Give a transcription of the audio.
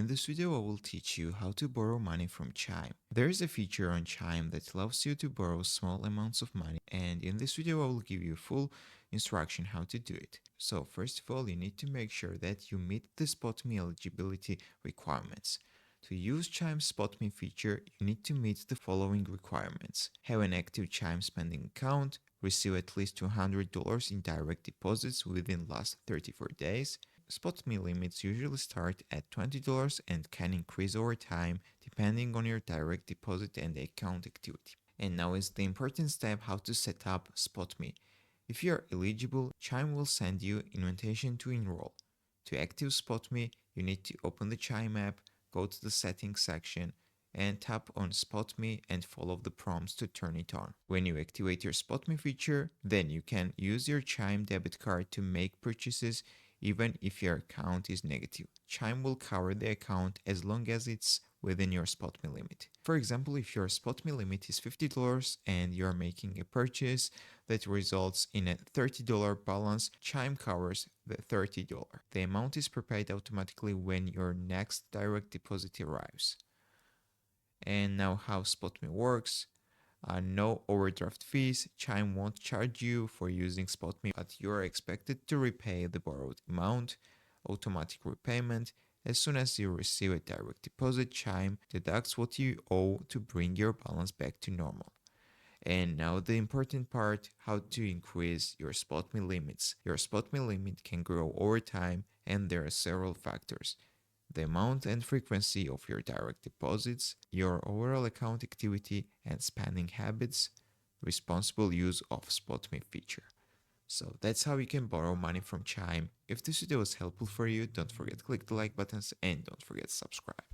In this video, I will teach you how to borrow money from Chime. There is a feature on Chime that allows you to borrow small amounts of money, and in this video, I will give you full instruction how to do it. So first of all, you need to make sure that you meet the SpotMe eligibility requirements. To use Chime's SpotMe feature, you need to meet the following requirements: have an active Chime spending account, receive at least $200 in direct deposits within last 34 days. SpotMe limits usually start at $20 and can increase over time depending on your direct deposit and account activity. And now is the important step: how to set up SpotMe. If you are eligible, Chime will send you an invitation to enroll. To active SpotMe, you need to open the Chime app, go to the settings section, and tap on SpotMe and follow the prompts to turn it on. When you activate your SpotMe feature, then you can use your Chime debit card to make purchases even if your account is negative. Chime will cover the account as long as it's within your SpotMe limit. For example, if your SpotMe limit is $50 and you're making a purchase that results in a $30 balance, Chime covers the $30. The amount is prepaid automatically when your next direct deposit arrives. And now how SpotMe works. No overdraft fees. Chime won't charge you for using SpotMe, but you're expected to repay the borrowed amount. Automatic repayment. As soon as you receive a direct deposit, Chime deducts what you owe to bring your balance back to normal. And now the important part: how to increase your SpotMe limits. Your SpotMe limit can grow over time, and there are several factors: the amount and frequency of your direct deposits, your overall account activity and spending habits, responsible use of SpotMe feature. So that's how you can borrow money from Chime. If this video was helpful for you, don't forget to click the like buttons and don't forget to subscribe.